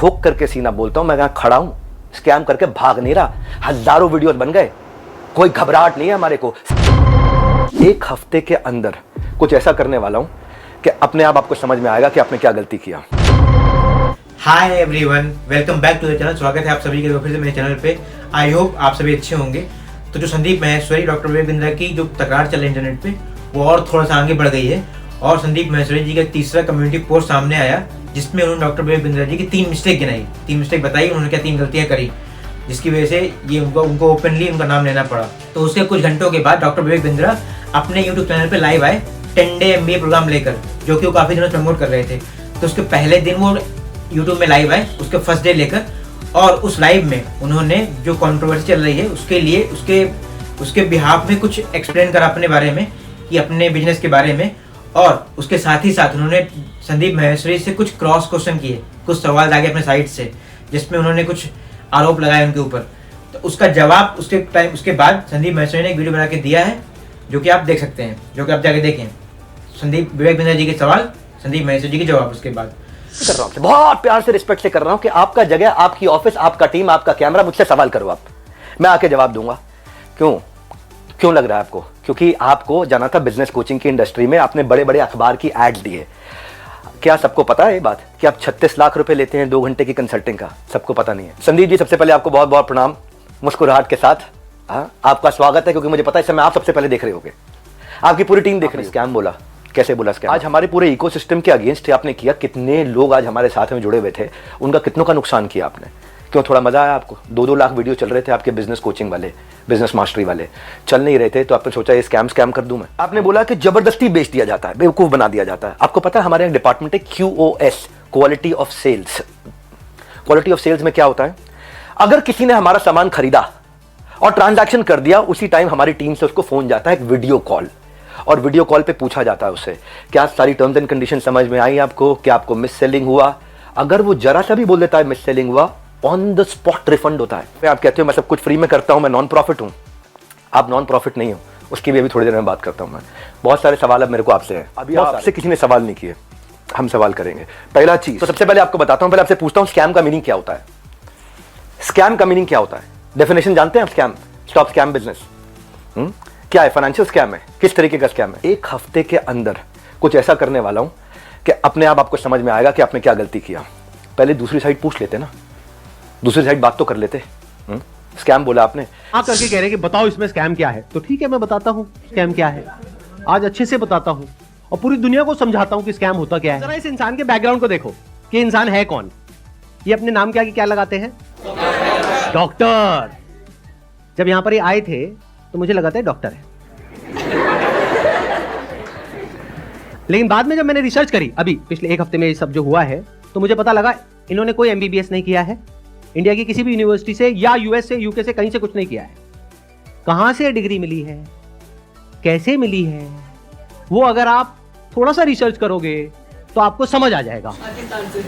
ठोक करके सीना बोलता हूं, मैं यहाँ खड़ा हूं, स्कैम करके भाग नहीं रहा। हजारों वीडियोस बन गए, कोई घबराहट नहीं है हमारे को। एक हफ्ते के अंदर कुछ ऐसा करने वाला हूं कि अपने आप आपको समझ में आएगा कि आपने क्या गलती किया। Hi everyone, welcome back to the channel. स्वागत है आप सभी के फिर से मेरे चैनल पे। आई होप आप सभी अच्छे होंगे। तो जो संदीप महेश्वरी, डॉक्टर विवेक बिंद्रा की जो तकरार चल रही है इंटरनेट पे, वो और थोड़ा सा आगे बढ़ गई है और संदीप महेश्वरी जी का तीसरा कम्युनिटी पोस्ट सामने आया जिसमें उन्होंने डॉक्टर विवेक बिंद्रा जी की 3 मिस्टेक गिनाई, 3 मिस्टेक बताई उन्होंने, क्या 3 गलतियां करी, जिसकी वजह से ये उनको ओपनली उनका नाम लेना पड़ा। तो उसके कुछ घंटों के बाद डॉक्टर विवेक बिंद्रा अपने यूट्यूब चैनल पे लाइव आए 10 डे MBA प्रोग्राम लेकर, जो कि वो काफ़ी दिनों प्रमोट कर रहे थे। तो उसके पहले दिन वो यूट्यूब में लाइव आए, उसके फर्स्ट डे लेकर, और उस लाइव में उन्होंने जो कंट्रोवर्सी चल रही है उसके लिए उसके बिहाफ में कुछ एक्सप्लेन करा अपने बारे में, कि अपने बिजनेस के बारे में, और उसके साथ ही साथ उन्होंने संदीप महेश्वरी से कुछ क्रॉस क्वेश्चन किए, कुछ सवाल दागे अपने साइड से, जिसमें उन्होंने कुछ आरोप लगाए उनके ऊपर। तो उसका जवाब उसके बाद संदीप महेश्वरी ने एक वीडियो बना के दिया है, जो कि आप देख सकते हैं, जो कि आप जाके देखें। संदीप विवेक बिंद्रा जी के सवाल, संदीप महेश्वरी जी के जवाब उसके बाद कर रहा हूं, बहुत प्यार से रिस्पेक्ट से कर रहा हूं कि आपका जगह, आपकी ऑफिस, आपका टीम, आपका कैमरा, मुझसे सवाल करो आप, मैं आके जवाब दूंगा। क्यों लग रहा है आपको? क्योंकि आपको जाना था बिजनेस कोचिंग की इंडस्ट्री में, आपने बड़े बड़े अखबार की एड दिए। क्या सबको पता है ये बात कि आप 36 लाख रुपए लेते हैं 2 घंटे की कंसल्टिंग का? सबको पता नहीं है। संदीप जी, सबसे पहले आपको बहुत बहुत प्रणाम, मुस्कुराहट के साथ आपका स्वागत है, क्योंकि मुझे पता है इस समय आप सबसे पहले देख रहे होगे, आपकी पूरी टीम देख रही है। स्कैम बोला, कैसे बोला स्कैम? आज हमारे पूरे इकोसिस्टम के अगेंस्ट आपने किया। कितने लोग आज हमारे साथ में जुड़े हुए थे, उनका कितनों का नुकसान किया आपने। क्यों, थोड़ा मजा आया आपको? 2-2 लाख वीडियो चल रहे थे आपके बिजनेस कोचिंग वाले, बिजनेस मास्टरी वाले, चल नहीं रहे थे, तो आपने सोचा ये स्कैम कर दूं मैं। आपने बोला कि जबरदस्ती बेच दिया जाता है, बेवकूफ बना दिया जाता है। आपको पता है हमारे यहाँ डिपार्टमेंट है QoS, quality of sales. Quality of sales में क्या होता है? अगर किसी ने हमारा सामान खरीदा और ट्रांजैक्शन कर दिया, उसी टाइम हमारी टीम से उसको फोन जाता है, एक वीडियो कॉल, और वीडियो कॉल पे पूछा जाता है उससे, क्या सारी टर्म्स एंड कंडीशन समझ में आई आपको, क्या आपको मिस सेलिंग हुआ? अगर वो जरा सा भी बोल देता है मिस सेलिंग हुआ, ऑन द स्पॉट रिफंड होता है। आप कहते हो मैं सब कुछ फ्री में करता हूं, मैं नॉन प्रॉफिट हूं। आप नॉन प्रॉफिट नहीं हो, उसकी भी अभी थोड़ी देर में बात करता हूं मैं। बहुत सारे सवाल अब मेरे को आपसे हैं, अभी आपसे किसी ने सवाल नहीं किए, हम सवाल करेंगे। पहला चीज तो सबसे पहले आपको बताता हूं, पहले आपसे पूछता हूं स्कैम का मीनिंग क्या होता है? स्कैम का मीनिंग क्या होता है? डेफिनेशन जानते हैं आप? स्कैम, स्टॉप स्कैम बिजनेस क्या है? फाइनेंशियल स्कैम है। किस तरीके का स्कैम है? एक हफ्ते के अंदर कुछ ऐसा करने वाला हूं कि अपने आप आपको समझ में आएगा कि आपने क्या गलती किया। पहले दूसरी साइड पूछ लेते ना, दूसरी साइड बात तो कर लेते। स्कैम बोला आपने, आप करके कह रहे हैं कि बताओ इसमें स्कैम क्या है, तो ठीक है मैं बताता हूं स्कैम क्या है। आज अच्छे से बताता हूं और पूरी दुनिया को समझाता हूं कि स्कैम होता क्या है। जरा इस इंसान के बैकग्राउंड को देखो कि इंसान है कौन। ये अपने नाम के आगे क्या लगाते हैं? डॉक्टर। जब यहां पर ये आए थे तो मुझे लगा था डॉक्टर है, लेकिन बाद में जब मैंने रिसर्च करी, अभी पिछले 1 हफ्ते में ये सब जो हुआ है, तो मुझे पता लगा इन्होंने कोई MBBS नहीं किया है इंडिया की किसी भी यूनिवर्सिटी से, या US से, UK से, कहीं से कुछ नहीं किया है। कहां से डिग्री मिली है, कैसे मिली है, वो अगर आप थोड़ा सा रिसर्च करोगे तो आपको समझ आ जाएगा। पाकिस्तान से।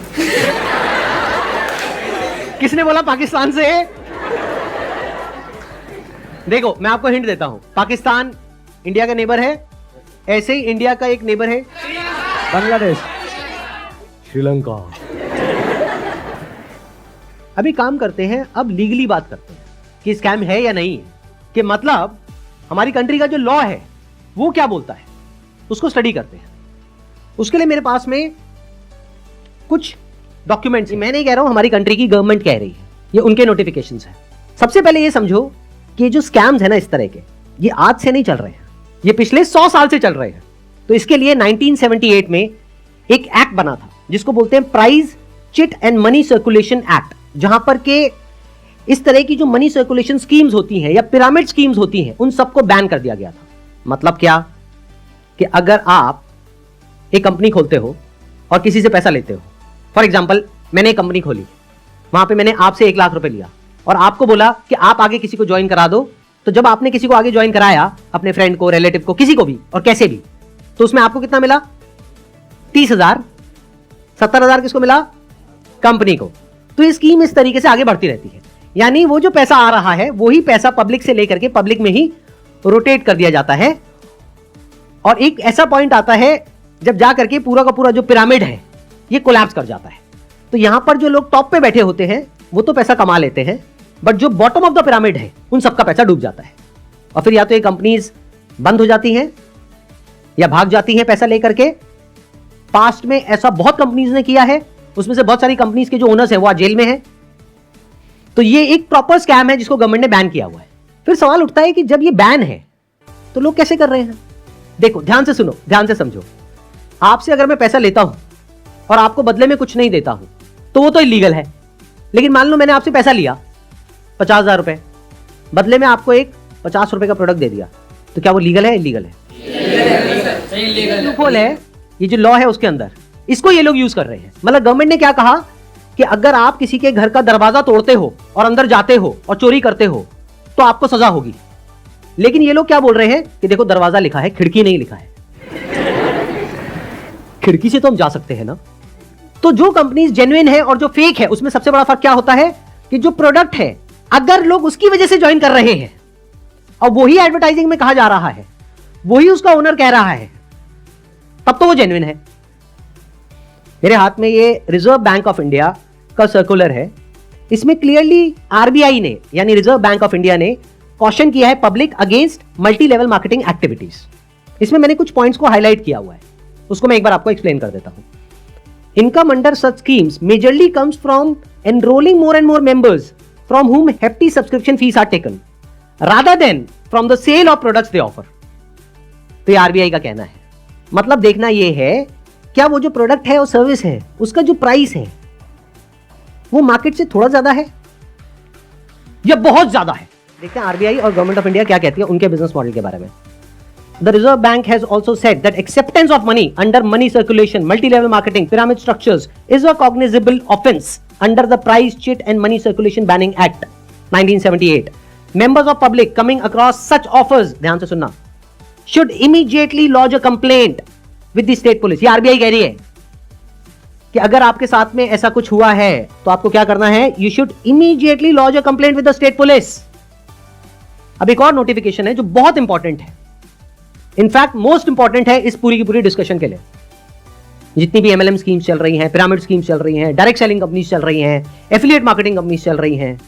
किसने बोला पाकिस्तान से? देखो मैं आपको हिंट देता हूं, पाकिस्तान इंडिया का नेबर है, ऐसे ही इंडिया का एक नेबर है बांग्लादेश, श्रीलंका। अभी काम करते हैं, अब लीगली बात करते हैं कि स्कैम है या नहीं है, कि मतलब हमारी कंट्री का जो लॉ है वो क्या बोलता है, उसको स्टडी करते हैं। उसके लिए मेरे पास में कुछ डॉक्यूमेंट्स, मैं नहीं कह रहा हूं, हमारी कंट्री की गवर्नमेंट कह रही है, ये उनके नोटिफिकेशंस हैं। सबसे पहले ये समझो कि जो स्कैम्स है ना इस तरह के, ये आज से नहीं चल रहे हैं, ये पिछले 100 साल से चल रहे हैं। तो इसके लिए 1978 में एक एक्ट बना था जिसको बोलते हैं prize chit and money circulation act, जहां पर के इस तरह की जो मनी सर्कुलेशन स्कीम्स होती हैं या पिरामिड स्कीम्स होती हैं, उन सबको बैन कर दिया गया था। मतलब क्या कि अगर आप एक कंपनी खोलते हो और किसी से पैसा लेते हो, फॉर एग्जांपल मैंने एक कंपनी खोली, वहां पे मैंने आपसे 1 लाख रुपए लिया और आपको बोला कि आप आगे किसी को ज्वाइन करा दो। तो जब आपने किसी को आगे ज्वाइन कराया, अपने फ्रेंड को, रिलेटिव को, किसी को भी और कैसे भी, तो उसमें आपको कितना मिला? 30,000। 70,000 किसको मिला? कंपनी को। तो ये स्कीम इस तरीके से आगे बढ़ती रहती है, यानी वो जो पैसा आ रहा है वही पैसा पब्लिक से लेकर के पब्लिक में ही रोटेट कर दिया जाता है। और एक ऐसा पॉइंट आता है जब जा करके पूरा का पूरा जो पिरामिड है ये कोलैप्स कर जाता है। तो यहां पर जो लोग टॉप पे बैठे होते हैं वो तो पैसा कमा लेते हैं, बट जो बॉटम ऑफ द पिरामिड है उन सबका पैसा डूब जाता है। और फिर या तो ये कंपनीज बंद हो जाती हैं या भाग जाती हैं पैसा लेकर के। पास्ट में ऐसा बहुत कंपनीज ने किया है, उसमें से बहुत सारी कंपनीज के जो ओनर्स हैं वो आज जेल में हैं। तो ये एक प्रॉपर स्कैम है जिसको गवर्नमेंट ने बैन किया हुआ है। फिर सवाल उठता है कि जब ये बैन है तो लोग कैसे कर रहे हैं? देखो, ध्यान से सुनो, ध्यान से समझो। आपसे अगर मैं पैसा लेता हूं और आपको बदले में कुछ नहीं देता हूं तो वो तो इलीगल है। लेकिन मान लो मैंने आपसे पैसा लिया 50,000 रुपए, बदले में आपको एक 50 रुपए का प्रोडक्ट दे दिया, तो क्या वो लीगल है? इलीगल है। लूपहोल है ये जो लॉ है उसके अंदर, इसको ये लोग यूज कर रहे हैं। मतलब गवर्नमेंट ने क्या कहा कि अगर आप किसी के घर का दरवाजा तोड़ते हो और अंदर जाते हो और चोरी करते हो तो आपको सजा होगी। लेकिन ये लोग क्या बोल रहे हैं कि देखो दरवाजा लिखा है, खिड़की नहीं लिखा है। खिड़की से तो हम जा सकते हैं ना। तो जो कंपनीज जेन्युइन है और जो फेक है उसमें सबसे बड़ा फर्क क्या होता है कि जो प्रोडक्ट है अगर लोग उसकी वजह से ज्वाइन कर रहे हैं और वही एडवर्टाइजिंग में कहा जा रहा है, वही उसका ओनर कह रहा है, तब तो वो जेन्युइन है। मेरे हाथ में ये रिजर्व बैंक ऑफ इंडिया का सर्कुलर है। इसमें क्लियरली आरबीआई ने यानी रिजर्व बैंक ऑफ इंडिया ने कॉशन किया है public against multi level marketing activities. इसमें मैंने कुछ पॉइंट्स को हाईलाइट किया हुआ है, उसको मैं एक बार आपको एक्सप्लेन कर देता हूं। Income under such schemes majorly comes from enrolling more and more members from whom hefty subscription fees are taken rather than from the sale of products they offer। तो ये आरबीआई का कहना है। मतलब देखना ये है क्या वो जो प्रोडक्ट है और सर्विस है उसका जो प्राइस है वो मार्केट से थोड़ा ज्यादा है या बहुत ज्यादा है। देखते हैं आरबीआई और गवर्नमेंट ऑफ इंडिया क्या कहती है उनके बिजनेस मॉडल के बारे में। The Reserve Bank has also said that acceptance of money under money circulation, multi-level marketing, pyramid structures is a cognizable offense under the Price Cheat and Money Circulation Banning Act 1978. Members of public coming across such offers, ध्यान से सुनना, should immediately lodge a complaint with the state police। ये RBI कह रही है कि अगर आपके साथ में ऐसा कुछ हुआ है तो आपको क्या करना है? You should immediately lodge a complaint with the state police। अब एक और नोटिफिकेशन है जो बहुत इंपॉर्टेंट है, इनफैक्ट मोस्ट इंपॉर्टेंट है इस पूरी की पूरी डिस्कशन के लिए। जितनी भी एमएलएम स्कीम्स चल रही हैं, पिरामिड स्कीम्स चल रही हैं, डायरेक्ट सेलिंग कंपनीज चल रही हैं, एफिलिएट मार्केटिंग कंपनीज चल रही हैं,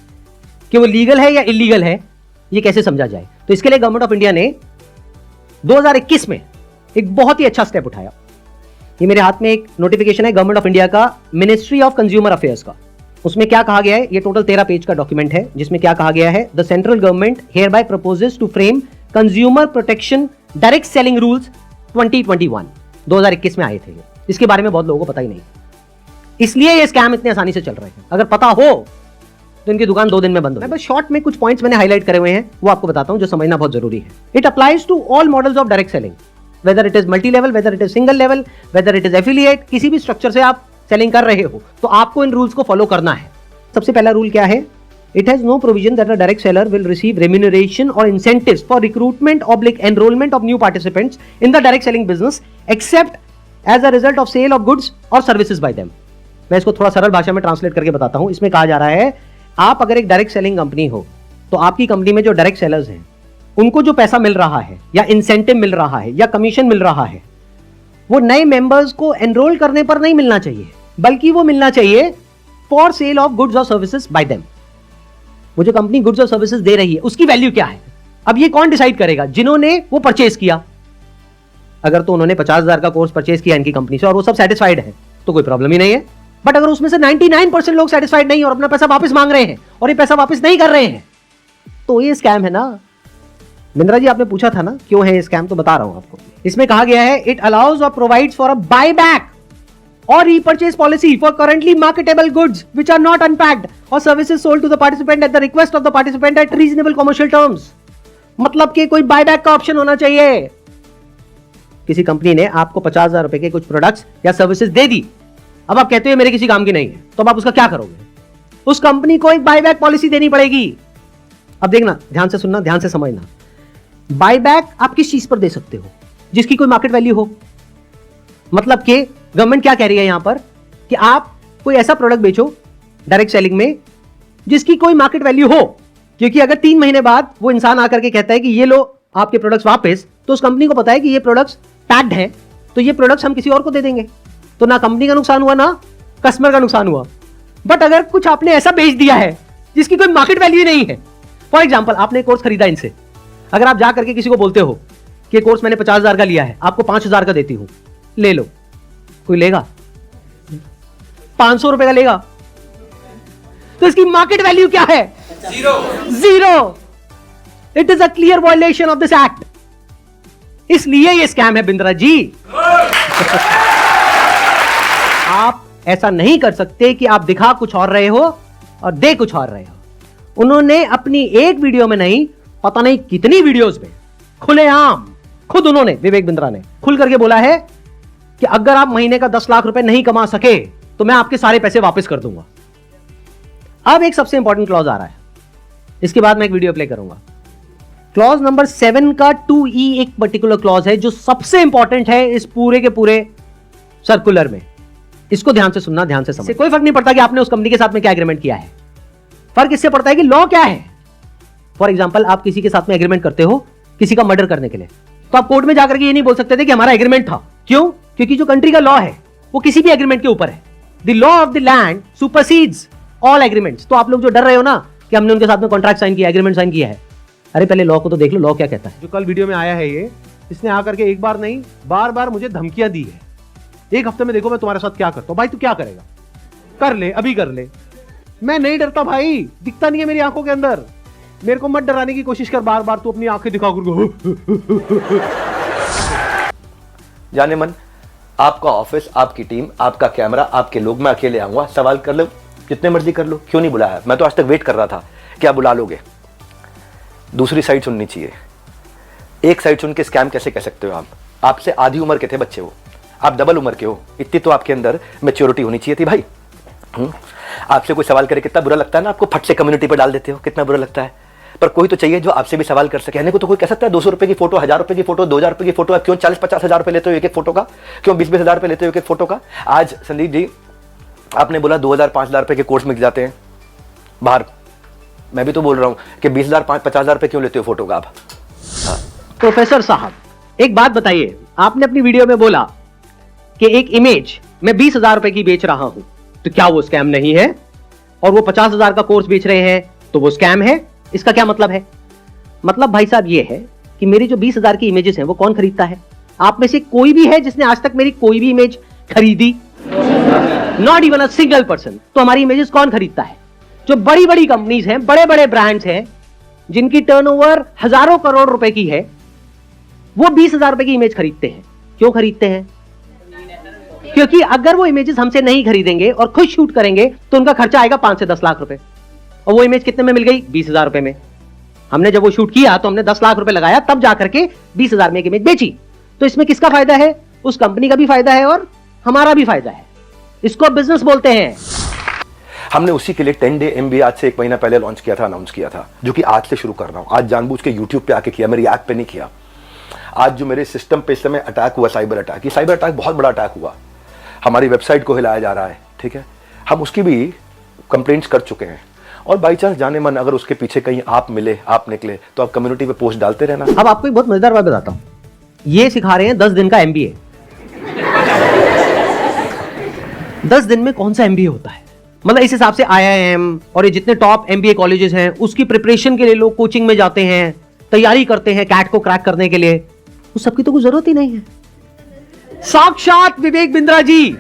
कि वो लीगल है या इलीगल है, ये कैसे समझा जाए। तो इसके लिए गवर्नमेंट ऑफ इंडिया ने 2021 में एक बहुत ही अच्छा स्टेप उठाया। ये मेरे हाथ में एक नोटिफिकेशन है गवर्नमेंट ऑफ इंडिया का मिनिस्ट्री ऑफ कंज्यूमर अफेयर्स का। उसमें क्या कहा गया है? ये टोटल 13 पेज का डॉक्यूमेंट है जिसमें क्या कहा गया है? The central government hereby proposes to frame consumer protection direct selling rules 2021 2021 में आए थे। इसके बारे में बहुत लोगों को पता ही नहीं, इसलिए ये स्कैम इतने आसानी से चल रहे हैं। अगर पता हो तो इनकी दुकान 2 दिन में बंद हो। मैं बस शॉर्ट में कुछ पॉइंट्स मैंने हाईलाइट करे हुए हैं, वो आपको बताता हूं जो समझना बहुत जरूरी है। It applies to all models of direct selling, whether it is multi level, whether it is single level, whether it is affiliate, किसी भी स्ट्रक्चर से आप सेलिंग कर रहे हो तो आपको इन रूल्स को फॉलो करना है। सबसे पहला रूल क्या है? It has no provision that a direct seller will receive remuneration or incentives for recruitment/enrollment of new participants in the direct selling business except as a result of sale of goods or services by them। मैं इसको थोड़ा सरल भाषा में translate करके बताता हूं। इसमें कहा जा रहा है आप अगर एक डायरेक्ट सेलिंग कंपनी हो तो आपकी कंपनी में जो डायरेक्ट सेलर्स हैं उनको जो पैसा मिल रहा है या इंसेंटिव मिल रहा है या कमीशन मिल रहा है वो नए मेंबर्स को एनरोल करने पर नहीं मिलना चाहिए, बल्कि वो मिलना चाहिए फॉर सेल ऑफ गुड्स और सर्विसेज बाय देम। वो जो कंपनी गुड्स और सर्विसेज दे रही है उसकी वैल्यू क्या है? अब ये कौन डिसाइड करेगा? जिन्होंने वो परचेज किया। अगर तो उन्होंने 50,000 का कोर्स परचेज किया इनकी कंपनी से और वो सब सेटिस्फाइड है तो कोई प्रॉब्लम ही नहीं है। बट अगर उसमें से 99% लोग सेटिस्फाइड नहीं और अपना पैसा वापस मांग रहे हैं और ये पैसा वापस नहीं कर रहे हैं तो ये स्कैम है ना। बिंद्रा जी आपने पूछा था ना क्यों है ये स्कैम, तो बता रहा हूं आपको। इसमें कहा गया है इट अलाउज और provides for a buy back or repurchase policy for currently marketable goods which are not unpacked or services sold to the participant at the request of the participant at reasonable commercial terms। मतलब कि कोई buyback का option होना चाहिए। किसी company ने आपको 50,000 रुपए के कुछ प्रोडक्ट्स या सर्विसेज दे दी, अब आप कहते हो मेरे किसी काम की नहीं है, तो अब आप उसका क्या करोगे? उस कंपनी को एक बायबैक पॉलिसी देनी पड़ेगी। अब देखना, ध्यान से सुनना, ध्यान से समझना। बायबैक आप किस चीज पर दे सकते हो? जिसकी कोई मार्केट वैल्यू हो। मतलब कि गवर्नमेंट क्या कह रही है यहां पर कि आप कोई ऐसा प्रोडक्ट बेचो डायरेक्ट सेलिंग में जिसकी कोई मार्केट वैल्यू हो, क्योंकि अगर 3 महीने बाद वो इंसान आकर के कहता है कि ये लो आपके प्रोडक्ट्स वापस, तो उस कंपनी को पता है कि ये प्रोडक्ट्स पैक्ड हैं, तो ये प्रोडक्ट्स हम किसी और को दे देंगे। तो ना कंपनी का नुकसान हुआ ना कस्टमर का नुकसान हुआ। बट अगर कुछ आपने ऐसा बेच दिया है जिसकी कोई मार्केट वैल्यू नहीं है, फॉर एग्जाम्पल आपने कोर्स खरीदा इनसे, अगर आप जा करके किसी को बोलते हो कि कोर्स मैंने 50,000 का लिया है, आपको 5,000 का देती हूं, ले लो, कोई लेगा? 500 रुपए का लेगा। तो इसकी मार्केट वैल्यू क्या है? Zero. It is a clear violation of this act. इसलिए ये स्कैम है बिंद्रा जी। आप ऐसा नहीं कर सकते कि आप दिखा कुछ और रहे हो और दे कुछ और रहे हो। उन्होंने अपनी एक वीडियो में नहीं, पता नहीं कितनी वीडियोस में खुलेआम खुद उन्होंने, विवेक बिंद्रा ने खुल करके बोला है कि अगर आप महीने का 10 लाख रुपए नहीं कमा सके तो मैं आपके सारे पैसे वापस कर दूंगा। अब एक सबसे इंपॉर्टेंट क्लॉज आ रहा है, इसके बाद मैं एक वीडियो प्ले करूंगा। क्लॉज नंबर 7 का 2E एक पर्टिकुलर क्लॉज है जो सबसे इंपॉर्टेंट है इस पूरे के पूरे सर्कुलर में। इसको ध्यान से सुनना, ध्यान से समझना। कोई फर्क नहीं पड़ता कि आपने उस कंपनी के साथ में क्या एग्रीमेंट किया है, फर्क इससे पड़ता है कि लॉ क्या है। फॉर एग्जाम्पल आप किसी के साथ में एग्रीमेंट करते हो किसी का मर्डर करने के लिए, तो आप कोर्ट में जाकर के ये नहीं बोल सकते थे कि हमारा एग्रीमेंट था। क्यों? क्योंकि जो कंट्री का लॉ है वो किसी भी एग्रीमेंट के ऊपर है। The law of the land supersedes all agreements. तो आप लोग जो डर रहे हो ना कि हमने उनके साथ में कॉन्ट्रैक्ट साइन किया, एग्रीमेंट साइन किया है, अरे पहले लॉ को तो देख लो, लॉ क्या कहता है। जो कल वीडियो में आया है ये, इसने आकर के एक बार नहीं बार बार मुझे धमकियां दी है। एक हफ्ते में देखो मैं तुम्हारे साथ क्या करता हूं। भाई तू क्या करेगा? कर ले, अभी कर ले। मैं नहीं डरता भाई, दिखता नहीं है मेरी आंखों के अंदर। मेरे को मत डराने की कोशिश कर बार बार, तू अपनी आंखें दिखा कर। जाने मन, आपका ऑफिस, आपकी टीम, आपका कैमरा, आपके लोग, मैं अकेले आऊंगा, सवाल कर लो जितने मर्जी कर लो। क्यों नहीं बुलाया? मैं तो आज तक वेट कर रहा था कि आप बुला लोगे। दूसरी साइड सुननी चाहिए। एक साइड सुन के स्कैम कैसे कह सकते हो आप? आपसे आधी उम्र के थे बच्चे वो, आप डबल उम्र के हो। इतनी तो आपके अंदर मैच्योरिटी होनी चाहिए थी भाई। आपसे कोई सवाल करे कितना बुरा लगता है ना, आपको फट से कम्युनिटी पर डाल देते हो, कितना बुरा लगता है। पर कोई तो चाहिए जो आपसे भी सवाल कर सके। कहने को तो कोई कह सकता है 200 रुपए की फोटो, 1000 रुपए की फोटो, 2000 रुपए की फोटो, क्यों 40-50 हजार रुपए लेते हो एक एक फोटो का? क्यों 20-20 हजार रुपए लेते हो एक एक फोटो का? आज संदीप जी आपने बोला 2000-5000 रुपए के कोर्स मिल जाते हैं बाहर, मैं भी तो बोल रहा हूं कि 20,000-50,000 रुपए क्यों लेते हो फोटो का आप? प्रोफेसर साहब एक बात बताइए, आपने अपनी वीडियो में बोला कि एक इमेज मैं 20,000 रुपए की बेच रहा हूं, तो क्या वो स्कैम नहीं है? और वो 50,000 का कोर्स बेच रहे हैं तो वो स्कैम है? इसका क्या मतलब है? मतलब भाई साहब ये है कि मेरी जो 20,000 की इमेजेस हैं वो कौन खरीदता है? आप में से कोई भी है जिसने आज तक मेरी कोई भी इमेज खरीदी? Not even a single person. तो हमारी इमेजेस कौन खरीदता है? जो बड़ी बड़ी कंपनीज हैं, बड़े बड़े ब्रांड्स हैं, जिनकी टर्नओवर हजारों करोड़ रुपए की है, वो 20,000 रुपए की इमेज खरीदते हैं। क्यों खरीदते हैं? क्योंकि अगर वो इमेजेस हमसे नहीं खरीदेंगे और खुद शूट करेंगे तो उनका खर्चा आएगा 5 से 10 लाख रुपए। और वो इमेज कितने में मिल गई? 20,000 रुपए में। हमने जब वो शूट किया तो हमने 10 लाख रुपए लगाया, तब जाकर के 20,000 में एक इमेज बेची। तो इसमें किसका फायदा है? उस कंपनी का भी फायदा है और हमारा भी फायदा है। इसको बिजनेस बोलते हैं। हमने उसी के लिए 10 डे MBA आज से 1 महीना पहले लॉन्च किया था, अनाउंस किया था, जो कि आज से शुरू कर रहा हूं। आज जानबूझ के YouTube पे आके किया, मेरी ऐप पे नहीं किया। आज जो मेरे सिस्टम पे इस समय अटैक हुआ, साइबर अटैक, ये साइबर अटैक बहुत बड़ा अटैक हुआ, हमारी वेबसाइट को हिलाया जा रहा है, ठीक है। हम उसकी भी कंप्लेंट्स कर चुके हैं। और बाई चांस जाने मन अगर उसके पीछे कहीं आप मिले, आप निकले, तो आप कम्युनिटी पे पोस्ट डालते रहना। अब आपको एक बहुत मजेदार बात बताता हूं। ये सिखा रहे हैं 10 दिन का MBA। 10 दिन में कौन सा MBA होता है? मतलब इस हिसाब से IIM और ये जितने टॉप MBA कॉलेजेस हैं उसकी प्रिपरेशन के लिए लोग कोचिंग में जाते हैं, तैयारी करते हैं कैट को क्रैक करने के लिए। उस सबकी तो कोई जरूरत ही नहीं है। साक्षात विवेक बिंद्रा जी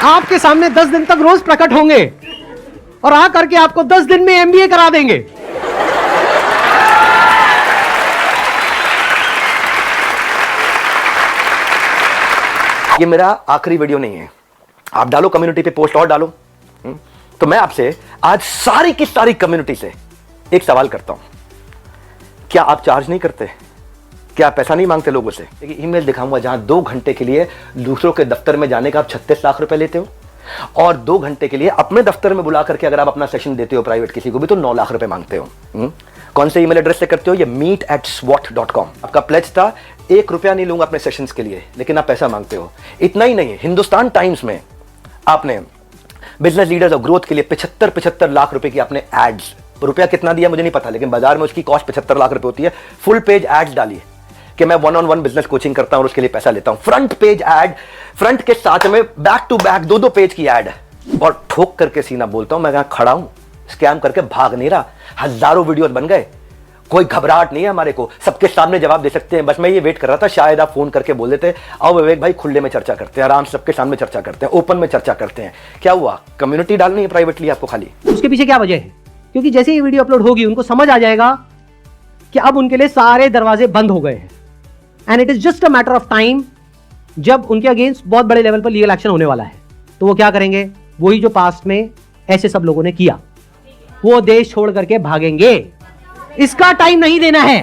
आपके सामने 10 दिन तक रोज प्रकट होंगे और आ करके आपको 10 दिन में MBA करा देंगे। ये मेरा आखिरी वीडियो नहीं है। आप डालो कम्युनिटी पे पोस्ट और डालो। तो मैं आपसे आज सारी की सारी कम्युनिटी से एक सवाल करता हूं, क्या आप चार्ज नहीं करते? क्या आप पैसा नहीं मांगते लोगों से? देखिए ईमेल दिखाऊंगा जहां 2 घंटे के लिए दूसरों के दफ्तर में जाने का आप 36 लाख रुपए लेते हो, और 2 घंटे के लिए अपने दफ्तर में बुला करके अगर आप अपना सेशन देते हो प्राइवेट किसी को भी तो 9 लाख रुपए मांगते हो। कौन से ईमेल एड्रेस से करते हो? ये meet@swat.com। आपका प्लेज था 1 रुपया नहीं लूंगा अपने सेशंस के लिए, लेकिन आप पैसा मांगते हो। इतना ही नहीं, हिंदुस्तान टाइम्स में आपने बिजनेस लीडर्स और ग्रोथ के लिए 75 लाख रुपए की आपने एड्स रुपया कितना दिया मुझे नहीं पता, लेकिन बाजार में उसकी कॉस्ट 75 लाख रुपए होती है। फुल पेज एड्स डालिए कि मैं 1-on-1 बिजनेस कोचिंग करता हूं और उसके लिए पैसा लेता हूं। फ्रंट पेज ऐड, फ्रंट के साथ में बैक टू बैक 2-2 पेज की ऐड, और ठोक करके सीना बोलता हूं, मैं यहाँ खड़ा हूं, स्कैम करके भाग नहीं रहा। हजारों वीडियोस बन गए, कोई घबराहट नहीं है हमारे को, सबके सामने जवाब दे सकते हैं। बस मैं ये वेट कर रहा था शायद आप फोन करके बोल देते, आओ विवेक भाई खुले में चर्चा करते हैं, आराम से सबके सामने चर्चा करते हैं, ओपन में चर्चा करते हैं। क्या हुआ, कम्युनिटी डालनी है प्राइवेटली आपको खाली? उसके पीछे क्या वजह है? क्योंकि जैसे ये वीडियो अपलोड होगी उनको समझ आ जाएगा कि अब उनके लिए सारे दरवाजे बंद हो गए हैं, and it is just a matter of time जब उनके अगेंस्ट बहुत बड़े लेवल पर लीगल एक्शन होने वाला है। तो वो क्या करेंगे? वही जो पास्ट में ऐसे सब लोगों ने किया, वो देश छोड़ करके भागेंगे। इसका टाइम नहीं देना है।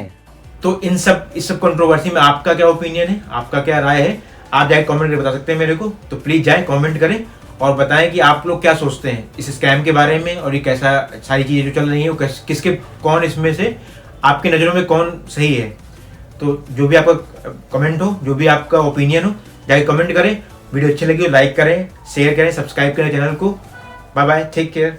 तो इस सब कंट्रोवर्सी में आपका क्या ओपिनियन है, आपका क्या राय है? आप जाके कमेंट करके बता सकते हैं मेरे को। तो प्लीज जाए कमेंट करें और बताएं कि आप लोग क्या सोचते हैं इस स्कैम के बारे में, और ये कैसा सारी चीजें जो चल रही हैं वो किसके कौन इसमें से आपकी नज़रों में कौन सही है। तो जो भी आपका कमेंट हो, जो भी आपका ओपिनियन हो, जाके कमेंट करें। वीडियो अच्छी लगी हो लाइक करें, शेयर करें, सब्सक्राइब करें चैनल को। Bye bye, take care.